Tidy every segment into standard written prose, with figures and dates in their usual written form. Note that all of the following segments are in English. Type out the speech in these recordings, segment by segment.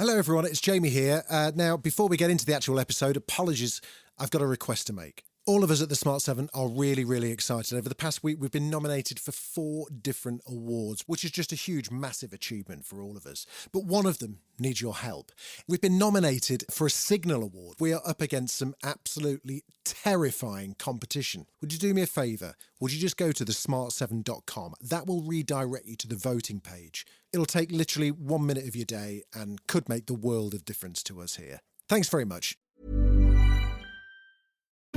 Hello everyone, it's Jamie here. Now, before we get into the actual episode, apologies, I've got a request to make. All of us at the Smart 7 are really excited. Over the past week, we've been nominated for 4 different awards, which is just a huge, massive achievement for all of us. But one of them needs your help. We've been nominated for a Signal Award. We are up against some absolutely terrifying competition. Would you do me a favour? Would you just go to thesmart7.com? That will redirect you to the voting page. It'll take literally 1 minute of your day and could make the world of difference to us here. Thanks very much.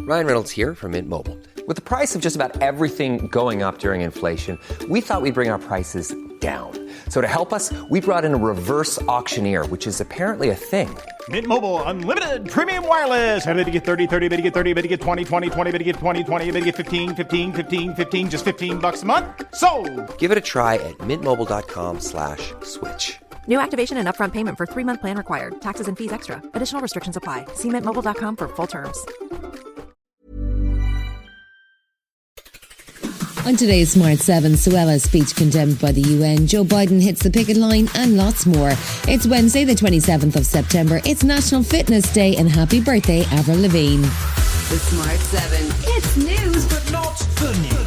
Ryan Reynolds here from Mint Mobile. With the price of just about everything going up during inflation, we thought we'd bring our prices down. So to help us, we brought in a reverse auctioneer, which is apparently a thing. Mint Mobile Unlimited Premium Wireless. How to get 30, 30, bit to get 30, bit to get 20, 20, 20, bit to get 20, 20, bit to get 15, 15, 15, 15, just $15 a month? Sold! Give it a try at mintmobile.com/switch. New activation and upfront payment for 3-month plan required. Taxes and fees extra. Additional restrictions apply. See mintmobile.com for full terms. On today's Smart 7, Suella Speech condemned by the UN, Joe Biden hits the picket line, and lots more. It's Wednesday the 27th of September. It's National Fitness Day, and happy birthday, Avril Lavigne. The Smart 7. It's news, but not the news.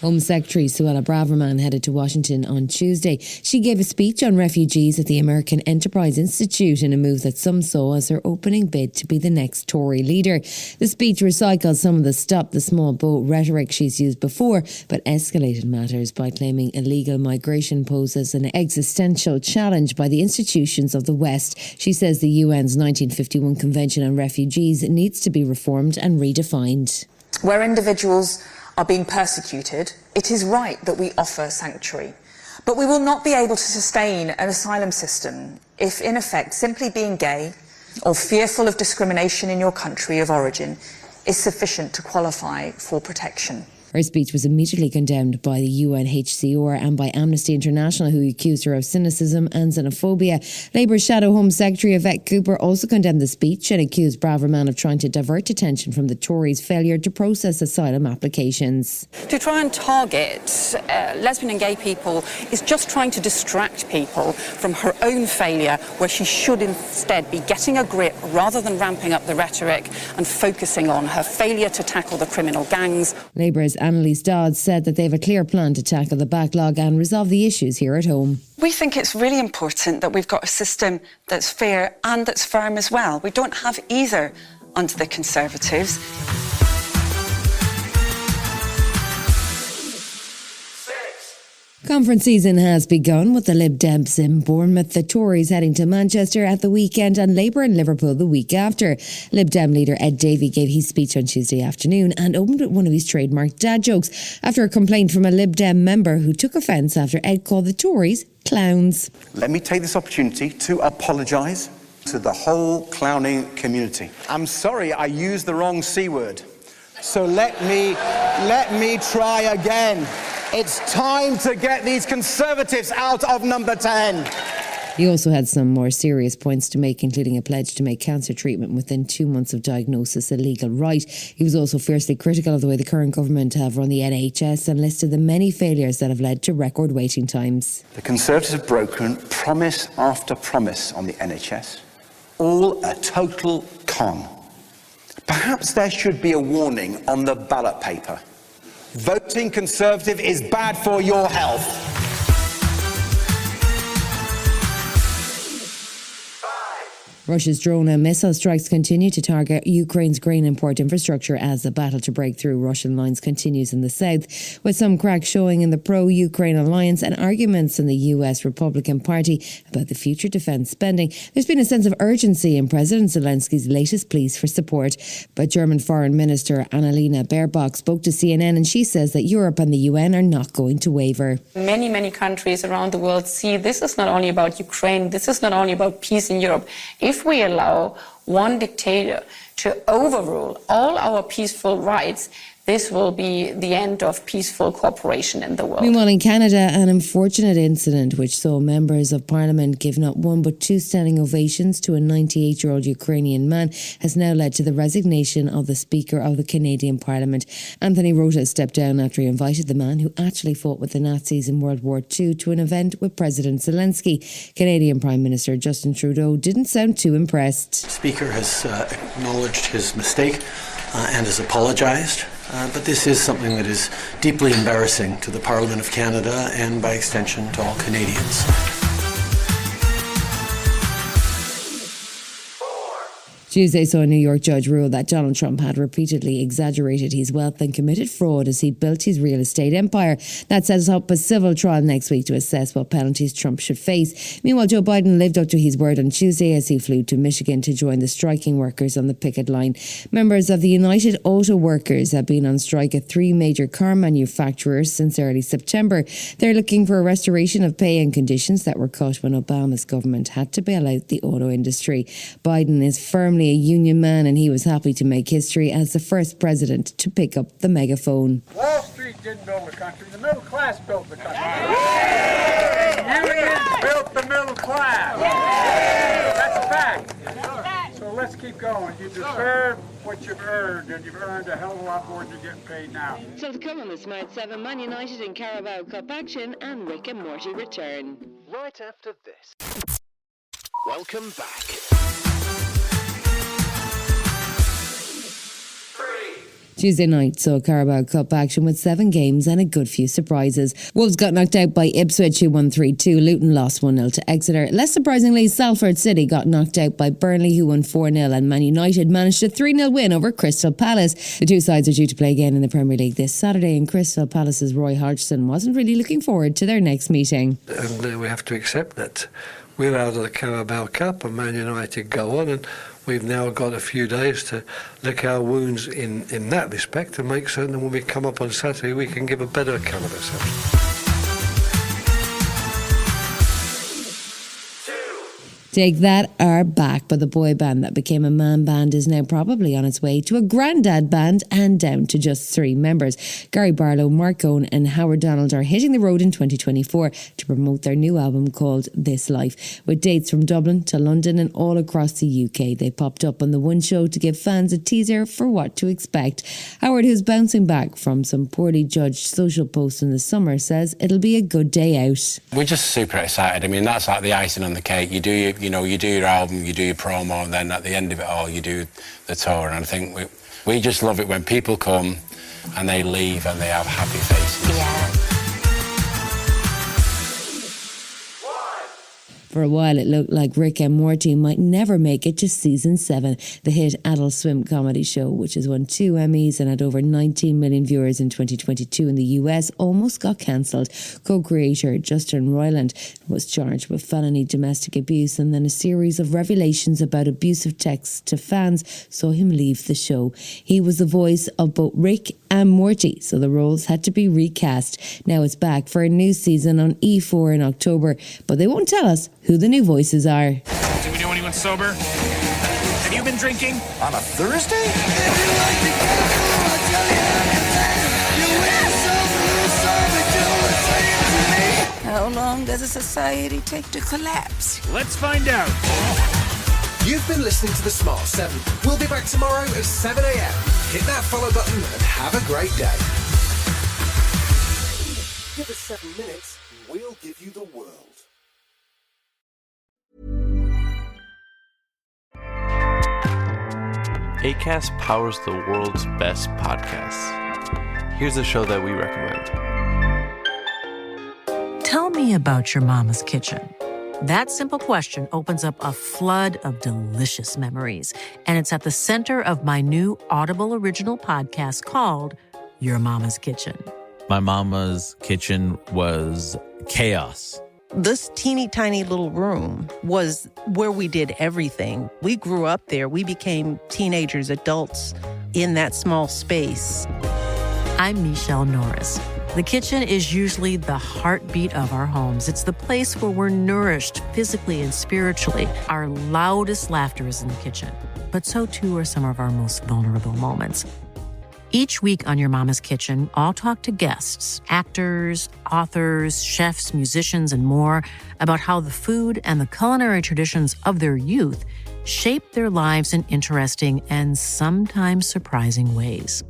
Home Secretary Suella Braverman headed to Washington on Tuesday. She gave a speech on refugees at the American Enterprise Institute in a move that some saw as her opening bid to be the next Tory leader. The speech recycled some of the stop the small boat rhetoric she's used before, but escalated matters by claiming illegal migration poses an existential challenge by the institutions of the West. She says the UN's 1951 Convention on Refugees needs to be reformed and redefined. Where individuals are being persecuted, it is right that we offer sanctuary. But we will not be able to sustain an asylum system if, in effect, simply being gay or fearful of discrimination in your country of origin is sufficient to qualify for protection. Her speech was immediately condemned by the UNHCR and by Amnesty International, who accused her of cynicism and xenophobia. Labour's Shadow Home Secretary Yvette Cooper also condemned the speech and accused Braverman of trying to divert attention from the Tories' failure to process asylum applications. To try and target lesbian and gay people is just trying to distract people from her own failure, where she should instead be getting a grip rather than ramping up the rhetoric and focusing on her failure to tackle the criminal gangs. Labour's Annalise Dodds said that they have a clear plan to tackle the backlog and resolve the issues here at home. We think it's really important that we've got a system that's fair and that's firm as well. We don't have either under the Conservatives. Conference season has begun with the Lib Dems in Bournemouth, the Tories heading to Manchester at the weekend, and Labour in Liverpool the week after. Lib Dem leader Ed Davey gave his speech on Tuesday afternoon and opened with one of his trademark dad jokes after a complaint from a Lib Dem member who took offence after Ed called the Tories clowns. Let me take this opportunity to apologise to the whole clowning community. I'm sorry I used the wrong C word. So let me try again. It's time to get these Conservatives out of number 10. He also had some more serious points to make, including a pledge to make cancer treatment within 2 months of diagnosis a legal right. He was also fiercely critical of the way the current government have run the NHS and listed the many failures that have led to record waiting times. The Conservatives have broken promise after promise on the NHS. All a total con. Perhaps there should be a warning on the ballot paper. Voting Conservative is bad for your health. Russia's drone and missile strikes continue to target Ukraine's grain import infrastructure as the battle to break through Russian lines continues in the south, with some cracks showing in the pro-Ukraine alliance and arguments in the US Republican Party about the future defence spending. There's been a sense of urgency in President Zelensky's latest pleas for support. But German Foreign Minister Annalena Baerbock spoke to CNN, and she says that Europe and the UN are not going to waver. Many countries around the world see this is not only about Ukraine, this is not only about peace in Europe. If we allow one dictator to overrule all our peaceful rights, this will be the end of peaceful cooperation in the world. Meanwhile, in Canada, an unfortunate incident which saw members of Parliament give not one but two standing ovations to a 98-year-old Ukrainian man has now led to the resignation of the Speaker of the Canadian Parliament. Anthony Rota stepped down after he invited the man who actually fought with the Nazis in World War II to an event with President Zelensky. Canadian Prime Minister Justin Trudeau didn't sound too impressed. The Speaker has acknowledged his mistake and has apologised. But this is something that is deeply embarrassing to the Parliament of Canada and, by extension, to all Canadians. Tuesday saw a New York judge rule that Donald Trump had repeatedly exaggerated his wealth and committed fraud as he built his real estate empire. That sets up a civil trial next week to assess what penalties Trump should face. Meanwhile, Joe Biden lived up to his word on Tuesday as he flew to Michigan to join the striking workers on the picket line. Members of the United Auto Workers have been on strike at three major car manufacturers since early September. They're looking for a restoration of pay and conditions that were cut when Obama's government had to bail out the auto industry. Biden is firmly a union man, and he was happy to make history as the first president to pick up the megaphone. Wall Street didn't build the country, the middle class built the country. Unions built the middle class. That's a fact. So let's keep going. You deserve what you've earned, and you've earned a hell of a lot more than you're getting paid now. So to come on the Smart 7, Man United in Carabao Cup action and Rick and Morty return. Right after this. Welcome back. Tuesday night saw Carabao Cup action with 7 games and a good few surprises. Wolves got knocked out by Ipswich, who won 3-2. Luton lost 1-0 to Exeter. Less surprisingly, Salford City got knocked out by Burnley, who won 4-0, and Man United managed a 3-0 win over Crystal Palace. The two sides are due to play again in the Premier League this Saturday, and Crystal Palace's Roy Hodgson wasn't really looking forward to their next meeting. And we have to accept that we're out of the Carabao Cup and Man United go on, and we've now got a few days to lick our wounds in that respect and make certain that when we come up on Saturday we can give a better account of ourselves. Take That are back, but the boy band that became a man band is now probably on its way to a granddad band and down to just 3 members. Gary Barlow, Mark Owen and Howard Donald are hitting the road in 2024 to promote their new album called This Life. With dates from Dublin to London and all across the UK, they popped up on the One Show to give fans a teaser for what to expect. Howard, who's bouncing back from some poorly judged social posts in the summer, says it'll be a good day out. We're just super excited. I mean, that's like the icing on the cake. You do your album, you do your promo, and then at the end of it all, you do the tour. And I think we just love it when people come and they leave and they have happy faces. Yeah. For a while, it looked like Rick and Morty might never make it to season 7. The hit Adult Swim comedy show, which has won 2 Emmys and had over 19 million viewers in 2022 in the US, almost got cancelled. Co-creator Justin Roiland was charged with felony domestic abuse, and then a series of revelations about abusive texts to fans saw him leave the show. He was the voice of both Rick and Morty, so the roles had to be recast. Now it's back for a new season on E4 in October, but they won't tell us who the new voices are. Do we know anyone sober? Have you been drinking? On a Thursday? How long does a society take to collapse? Let's find out. You've been listening to The Smart 7. We'll be back tomorrow at 7 a.m. Hit that follow button and have a great day. Give us 7 minutes and we'll give you the world. Acast powers the world's best podcasts. Here's a show that we recommend. Tell me about your mama's kitchen. That simple question opens up a flood of delicious memories, and it's at the center of my new Audible original podcast called Your Mama's Kitchen. My mama's kitchen was chaos. This teeny tiny little room was where we did everything. We grew up there. We became teenagers, adults in that small space. I'm Michelle Norris. The kitchen is usually the heartbeat of our homes. It's the place where we're nourished physically and spiritually. Our loudest laughter is in the kitchen, but so too are some of our most vulnerable moments. Each week on Your Mama's Kitchen, I'll talk to guests, actors, authors, chefs, musicians, and more about how the food and the culinary traditions of their youth shaped their lives in interesting and sometimes surprising ways.